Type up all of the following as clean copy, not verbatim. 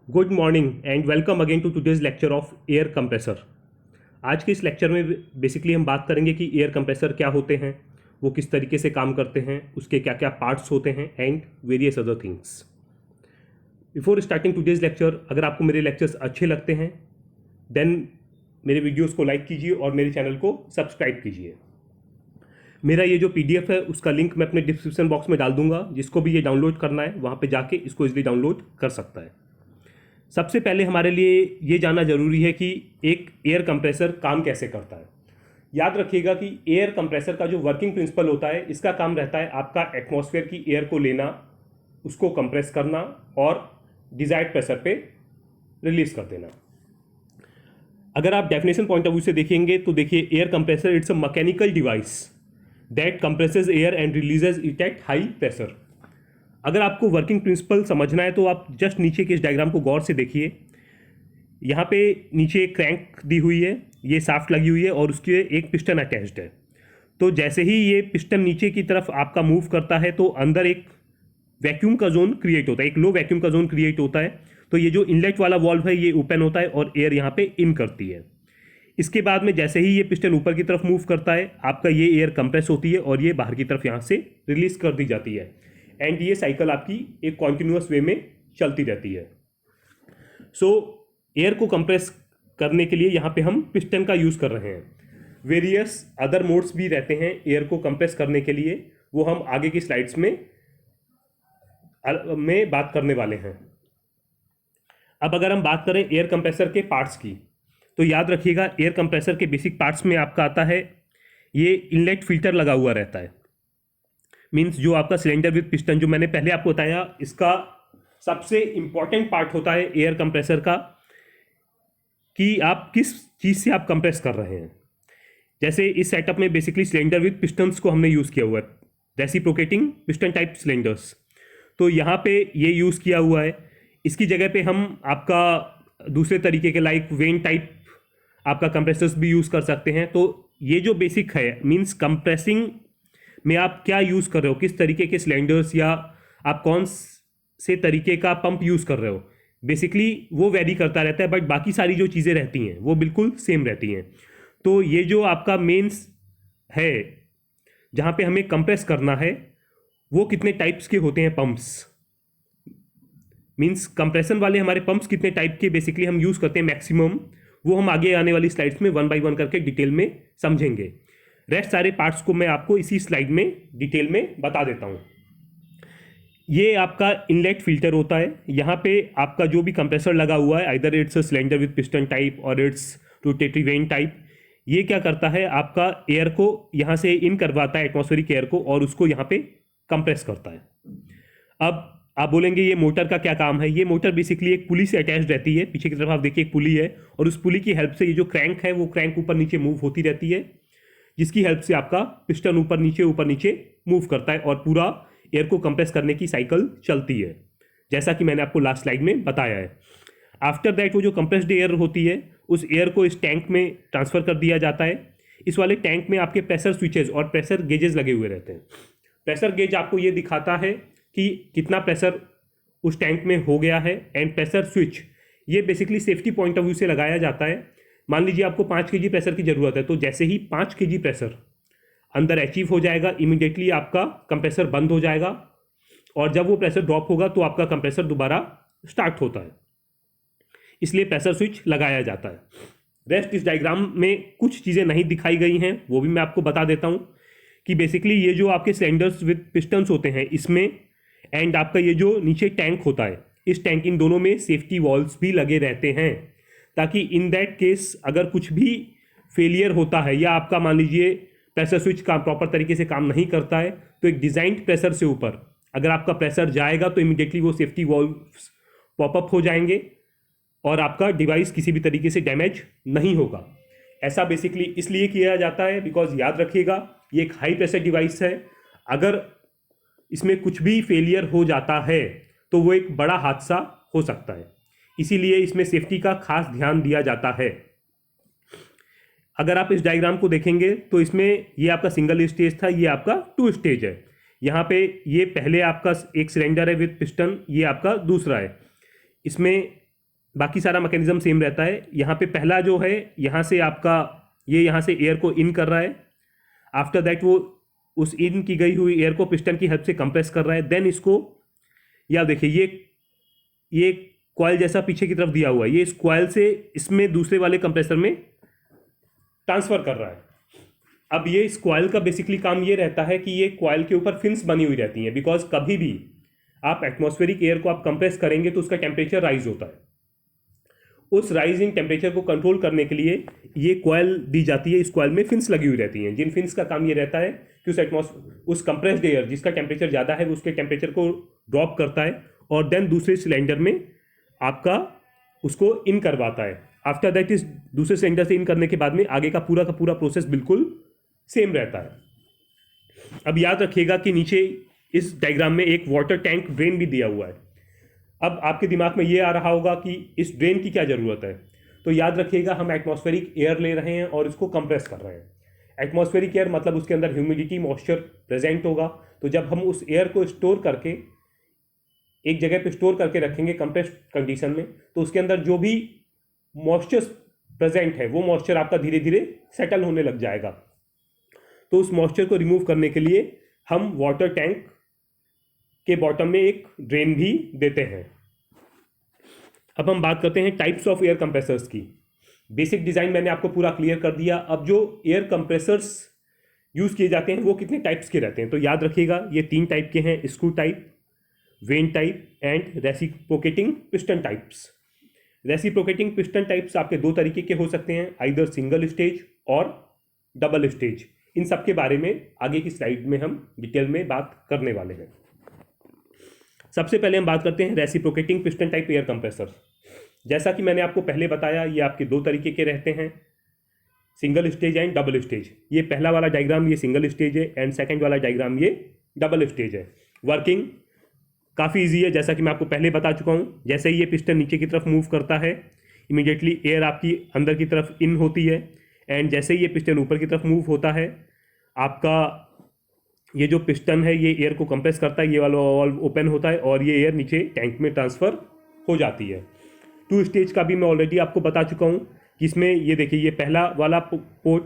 Good morning and welcome again to today's lecture of air compressor. आज के इस lecture में बेसिकली हम बात करेंगे कि एयर कंप्रेसर क्या होते हैं, वो किस तरीके से काम करते हैं, उसके क्या क्या पार्ट्स होते हैं and various other things. Before starting today's lecture, अगर आपको मेरे लेक्चर्स अच्छे लगते हैं देन मेरे वीडियोज़ को लाइक कीजिए और मेरे चैनल को सब्सक्राइब कीजिए। मेरा ये जो PDF है उसका लिंक मैं अपने डिस्क्रिप्शन बॉक्स में डाल दूंगा, जिसको भी ये डाउनलोड करना है वहाँ पे जाके इसको इजीली डाउनलोड कर सकता है। सबसे पहले हमारे लिए ये जानना जरूरी है कि एक एयर कंप्रेसर काम कैसे करता है। याद रखिएगा कि एयर कंप्रेसर का जो वर्किंग प्रिंसिपल होता है, इसका काम रहता है आपका एटमॉस्फेयर की एयर को लेना, उसको कंप्रेस करना और डिजायर्ड प्रेशर पे रिलीज कर देना। अगर आप डेफिनेशन पॉइंट ऑफ व्यू से देखेंगे तो देखिए, air compressor it's a mechanical device that compresses air and releases it at high pressure. अगर आपको वर्किंग प्रिंसिपल समझना है तो आप जस्ट नीचे के इस डायग्राम को गौर से देखिए। यहाँ पे नीचे एक क्रैंक दी हुई है, ये साफ्ट लगी हुई है और उसके एक पिस्टन अटैच्ड है। तो जैसे ही ये पिस्टन नीचे की तरफ आपका मूव करता है तो अंदर एक वैक्यूम का जोन क्रिएट होता है, एक लो वैक्यूम का जोन क्रिएट होता है। तो ये जो इनलेट वाला वॉल्व है ये ओपन होता है और एयर यहाँ पे इन करती है। इसके बाद में जैसे ही ये पिस्टन ऊपर की तरफ मूव करता है, आपका ये एयर कंप्रेस होती है और ये बाहर की तरफ यहाँ से रिलीज कर दी जाती है एंड ये साइकिल आपकी एक कॉन्टिन्यूअस वे में चलती रहती है। सो एयर को कंप्रेस करने के लिए यहाँ पे हम पिस्टन का यूज़ कर रहे हैं। वेरियस अदर मोड्स भी रहते हैं एयर को कंप्रेस करने के लिए, वो हम आगे की स्लाइड्स में बात करने वाले हैं। अब अगर हम बात करें एयर कंप्रेसर के पार्ट्स की, तो याद रखिएगा एयर कंप्रेसर के बेसिक पार्ट्स में आपका आता है ये इनलेट फिल्टर लगा हुआ रहता है। मीन्स जो आपका सिलेंडर विद पिस्टन, जो मैंने पहले आपको बताया, इसका सबसे इंपॉर्टेंट पार्ट होता है एयर कंप्रेसर का कि आप किस चीज़ से आप कंप्रेस कर रहे हैं। जैसे इस सेटअप में बेसिकली सिलेंडर विद पिस्टन्स को हमने यूज़ किया हुआ है, रेसिप्रोकेटिंग पिस्टन टाइप सिलेंडर्स। तो यहाँ पे ये यूज़ किया हुआ है। इसकी जगह पे हम आपका दूसरे तरीके के लाइक वेन टाइप आपका कंप्रेसर्स भी यूज़ कर सकते हैं। तो ये जो बेसिक है, मीन्स कंप्रेसिंग में आप क्या यूज़ कर रहे हो, किस तरीके के सिलेंडर्स या आप कौन से तरीके का पंप यूज़ कर रहे हो, बेसिकली वो वेरी करता रहता है, बट बाकी सारी जो चीज़ें रहती हैं वो बिल्कुल सेम रहती हैं। तो ये जो आपका मेंस है जहाँ पे हमें कंप्रेस करना है, वो कितने टाइप्स के होते हैं पंप्स, मीन्स कंप्रेशन वाले हमारे पंप्स कितने टाइप के बेसिकली हम यूज़ करते हैं मैक्सिमम, वो हम आगे आने वाली स्लाइड्स में 1 बाय 1 करके डिटेल में समझेंगे। रेस्ट सारे पार्ट्स को मैं आपको इसी स्लाइड में डिटेल में बता देता हूँ। ये आपका इनलेट फिल्टर होता है। यहाँ पे आपका जो भी कंप्रेसर लगा हुआ है, either it's a cylinder with piston type और इट्स रोटेटरी वेन टाइप, ये क्या करता है, आपका एयर को यहाँ से इन करवाता है, एटमॉस्फेरिक एयर को, और उसको यहाँ पे कंप्रेस करता है। अब आप बोलेंगे ये मोटर का क्या काम है। ये मोटर बेसिकली एक पुली से अटैच रहती है। पीछे की तरफ आप देखिए एक पुली है और उस पुली की हेल्प से ये जो क्रैंक है वो क्रैंक ऊपर नीचे मूव होती रहती है, जिसकी हेल्प से आपका पिस्टन ऊपर नीचे मूव करता है और पूरा एयर को कंप्रेस करने की साइकिल चलती है, जैसा कि मैंने आपको लास्ट स्लाइड में बताया है। आफ्टर दैट वो जो कंप्रेस्ड एयर होती है, उस एयर को इस टैंक में ट्रांसफर कर दिया जाता है। इस वाले टैंक में आपके प्रेशर स्विचेज और प्रेशर गेजेस लगे हुए रहते हैं। प्रेशर गेज आपको ये दिखाता है कि कितना प्रेशर उस टैंक में हो गया है, एंड प्रेशर स्विच ये basically safety point of view से लगाया जाता है। मान लीजिए आपको 5 kg प्रेशर की ज़रूरत है, तो जैसे ही 5 kg प्रेशर अंदर अचीव हो जाएगा, इमीडिएटली आपका कंप्रेसर बंद हो जाएगा और जब वो प्रेशर ड्रॉप होगा तो आपका कंप्रेसर दोबारा स्टार्ट होता है। इसलिए प्रेशर स्विच लगाया जाता है। रेस्ट इस डायग्राम में कुछ चीज़ें नहीं दिखाई गई हैं, वो भी मैं आपको बता देता हूँ कि बेसिकली ये जो आपके सिलेंडर्स विद पिस्टन्स होते हैं इसमें, एंड आपका ये जो नीचे टैंक होता है, इस टैंक, इन दोनों में सेफ्टी वॉल्व्स भी लगे रहते हैं, ताकि इन दैट केस अगर कुछ भी फेलियर होता है या आपका मान लीजिए प्रेशर स्विच का प्रॉपर तरीके से काम नहीं करता है, तो एक डिजाइंड प्रेशर से ऊपर अगर आपका प्रेशर जाएगा तो इमीडिएटली वो सेफ्टी वॉल्व्स पॉपअप हो जाएंगे और आपका डिवाइस किसी भी तरीके से डैमेज नहीं होगा। ऐसा बेसिकली इसलिए किया जाता है बिकॉज याद रखिएगा ये एक हाई प्रेशर डिवाइस है। अगर इसमें कुछ भी फेलियर हो जाता है तो वो एक बड़ा हादसा हो सकता है, इसीलिए इसमें सेफ्टी का खास ध्यान दिया जाता है। अगर आप इस डायग्राम को देखेंगे तो इसमें ये आपका सिंगल स्टेज था, ये आपका 2 स्टेज है। यहाँ पे ये पहले आपका एक सिलेंडर है विद पिस्टन, ये आपका दूसरा है। इसमें बाकी सारा मैकेनिज्म सेम रहता है। यहाँ पे पहला जो है, यहाँ से आपका ये यहाँ से एयर को इन कर रहा है, आफ्टर दैट वो उस इन की गई हुई एयर को पिस्टन की हेल्प से कंप्रेस कर रहा है। देन इसको या देखिए ये कॉइल जैसा पीछे की तरफ दिया हुआ है, ये इस कॉइल से इसमें दूसरे वाले कंप्रेसर में ट्रांसफर कर रहा है। अब ये इस कॉइल का बेसिकली काम ये रहता है कि ये कॉइल के ऊपर फिन्स बनी हुई रहती हैं, बिकॉज कभी भी आप एटमॉस्फेरिक एयर को आप कंप्रेस करेंगे तो उसका टेम्परेचर राइज होता है। उस राइजिंग टेम्परेचर को कंट्रोल करने के लिए ये कॉइल दी जाती है, इस कॉइल में फिन्स लगी हुई रहती हैं, जिन फिन्स का काम ये रहता है कि उस कंप्रेस्ड एयर जिसका टेम्परेचर ज़्यादा है उसके टेम्परेचर को ड्रॉप करता है और देन दूसरे सिलेंडर में आपका उसको इन करवाता है। आफ्टर दैट इस दूसरे सिलेंडर से इन करने के बाद में आगे का पूरा प्रोसेस बिल्कुल सेम रहता है। अब याद रखिएगा कि नीचे इस डायग्राम में एक वाटर टैंक ड्रेन भी दिया हुआ है। अब आपके दिमाग में ये आ रहा होगा कि इस ड्रेन की क्या ज़रूरत है, तो याद रखिएगा हम एटमॉस्फेरिक एयर ले रहे हैं और इसको कंप्रेस कर रहे हैं। एटमॉस्फेरिक एयर मतलब उसके अंदर ह्यूमिडिटी मॉइस्चर प्रेजेंट होगा, तो जब हम उस एयर को स्टोर करके एक जगह पे स्टोर करके रखेंगे कंप्रेस्ड कंडीशन में, तो उसके अंदर जो भी मॉइस्चर प्रेजेंट है वो मॉइस्चर आपका धीरे धीरे सेटल होने लग जाएगा। तो उस मॉइस्चर को रिमूव करने के लिए हम वाटर टैंक के बॉटम में एक ड्रेन भी देते हैं। अब हम बात करते हैं टाइप्स ऑफ एयर कंप्रेसर्स की। बेसिक डिज़ाइन मैंने आपको पूरा क्लियर कर दिया। अब जो एयर कंप्रेसर्स यूज़ किए जाते हैं वो कितने टाइप्स के रहते हैं, तो याद रखिएगा ये 3 टाइप के हैं, screw type, when type and reciprocating piston types. Reciprocating piston types आपके 2 तरीके के हो सकते हैं, आइदर सिंगल स्टेज और डबल स्टेज। इन सब के बारे में आगे की स्लाइड में हम डिटेल में बात करने वाले हैं। सबसे पहले हम बात करते हैं reciprocating piston type air compressor. जैसा कि मैंने आपको पहले बताया, ये आपके 2 तरीके के रहते हैं, single stage and double stage. ये पहला वाला डायग्राम ये सिंगल स्टेज है एंड सेकंड वाला डायग्राम ये डबल स्टेज है। वर्किंग काफ़ी ईजी है, जैसा कि मैं आपको पहले बता चुका हूँ। जैसे ही ये पिस्टन नीचे की तरफ मूव करता है, इमीडिएटली एयर आपकी अंदर की तरफ इन होती है, एंड जैसे ही ये पिस्टन ऊपर की तरफ मूव होता है, आपका ये जो पिस्टन है ये एयर को कंप्रेस करता है, ये वाला वाल्व ओपन होता है और ये एयर नीचे टैंक में ट्रांसफ़र हो जाती है। 2 स्टेज का भी मैं ऑलरेडी आपको बता चुका हूँ कि इसमें ये देखिए, ये पहला वाला पोर्ट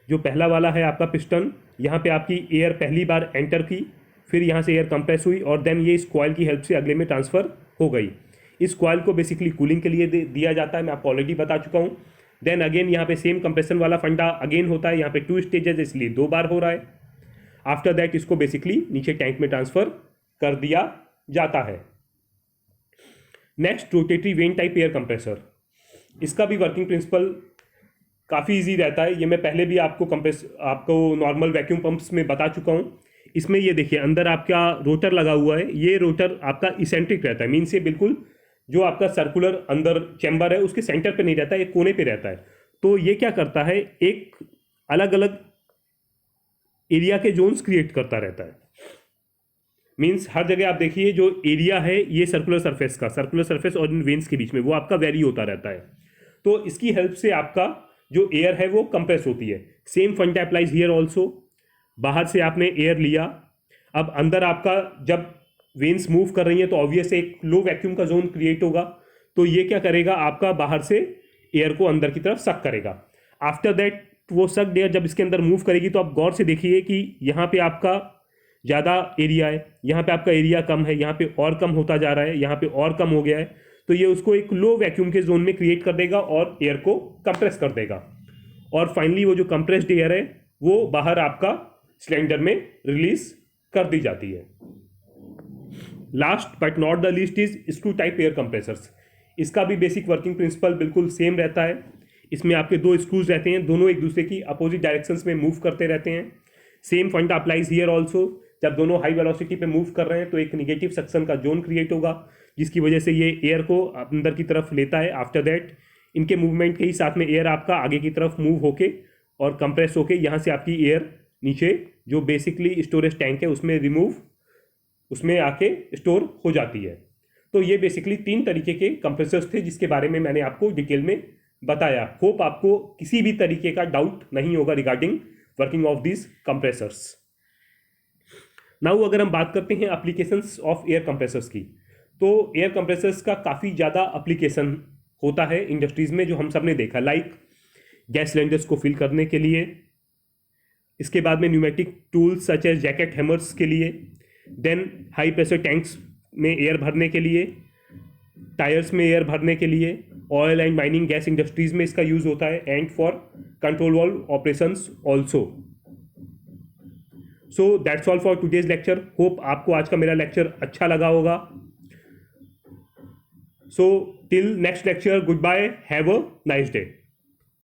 जो पहला वाला है आपका पिस्टन, यहाँ पे आपकी एयर पहली बार एंटर की, फिर यहाँ से एयर कंप्रेस हुई और देन ये इस कॉइल की हेल्प से अगले में ट्रांसफ़र हो गई। इस कॉइल को बेसिकली कूलिंग के लिए दिया जाता है, मैं आपको ऑलरेडी बता चुका हूँ। देन अगेन यहाँ पे सेम कंप्रेशन वाला फंडा अगेन होता है, यहाँ पे 2 स्टेजेस इसलिए 2 बार हो रहा है। आफ्टर दैट इसको बेसिकली नीचे टैंक में ट्रांसफ़र कर दिया जाता है। Next, rotary vane type air compressor. इसका भी वर्किंग प्रिंसिपल काफ़ी इजी रहता है। ये मैं पहले भी आपको नॉर्मल वैक्यूम पंप्स में बता चुका हूँ। इसमें ये देखिए, अंदर आपका रोटर लगा हुआ है, ये रोटर आपका इसेंट्रिक रहता है, मीन्स ये बिल्कुल जो आपका सर्कुलर अंदर चैम्बर है उसके सेंटर पे नहीं रहता है, एक कोने पे रहता है। तो ये क्या करता है, एक अलग अलग एरिया के जोन्स क्रिएट करता रहता है। मीन्स हर जगह आप देखिए जो एरिया है ये सर्कुलर सरफेस और इन वेन्स के बीच में वो आपका वेरी होता रहता है। तो इसकी हेल्प से आपका जो एयर है वो कंप्रेस होती है। सेम फंडा अप्लाइज हियर ऑल्सो। बाहर से आपने एयर लिया, अब अंदर आपका जब वेन्स मूव कर रही हैं तो ऑब्वियस एक लो वैक्यूम का जोन क्रिएट होगा, तो ये क्या करेगा, आपका बाहर से एयर को अंदर की तरफ सक करेगा। आफ्टर दैट वो सक्ड एयर जब इसके अंदर मूव करेगी तो आप गौर से देखिए कि यहाँ पे आपका ज़्यादा एरिया है, यहाँ पे आपका एरिया कम है, यहाँ पे और कम होता जा रहा है, यहाँ पे और कम हो गया है। तो ये उसको एक लो वैक्यूम के जोन में क्रिएट कर देगा और एयर को कंप्रेस कर देगा। और फाइनली वो जो कंप्रेस्ड एयर है वो बाहर आपका सिलेंडर में रिलीज कर दी जाती है। Last but not the least is screw type air compressors. इसका भी बेसिक वर्किंग प्रिंसिपल बिल्कुल सेम रहता है। इसमें आपके 2 स्क्रूज रहते हैं, दोनों एक दूसरे की अपोजिट डायरेक्शंस में मूव करते रहते हैं। सेम फंडा अप्लाइज हियर ऑल्सो। जब दोनों हाई वेलोसिटी पे मूव कर रहे हैं तो एक निगेटिव सक्शन का जोन क्रिएट होगा, जिसकी वजह से ये एयर को अंदर की तरफ लेता है। आफ्टर दैट इनके मूवमेंट के ही साथ में एयर आपका आगे की तरफ मूव होके और कंप्रेस होके यहाँ से आपकी एयर नीचे जो बेसिकली स्टोरेज टैंक है उसमें आके स्टोर हो जाती है। तो ये बेसिकली 3 तरीके के कंप्रेसर्स थे जिसके बारे में मैंने आपको डिटेल में बताया। होप आपको किसी भी तरीके का डाउट नहीं होगा regarding working of this compressors. Now अगर हम बात करते हैं एप्लीकेशंस ऑफ एयर कंप्रेसर्स की, तो एयर कंप्रेसर्स का काफ़ी ज़्यादा अप्लीकेशन होता है इंडस्ट्रीज़ में, जो हम सब ने देखा, लाइक गैस सिलेंडर्स को फिल करने के लिए, इसके बाद में pneumatic tools such as jacket hammers के लिए, देन हाई प्रेशर टैंक्स में एयर भरने के लिए, टायर्स में एयर भरने के लिए, oil and mining gas industries में इसका यूज होता है, and for control valve operations also. So that's all for today's lecture. Hope आपको आज का मेरा लेक्चर अच्छा लगा होगा। So till next lecture, good bye, have a nice day.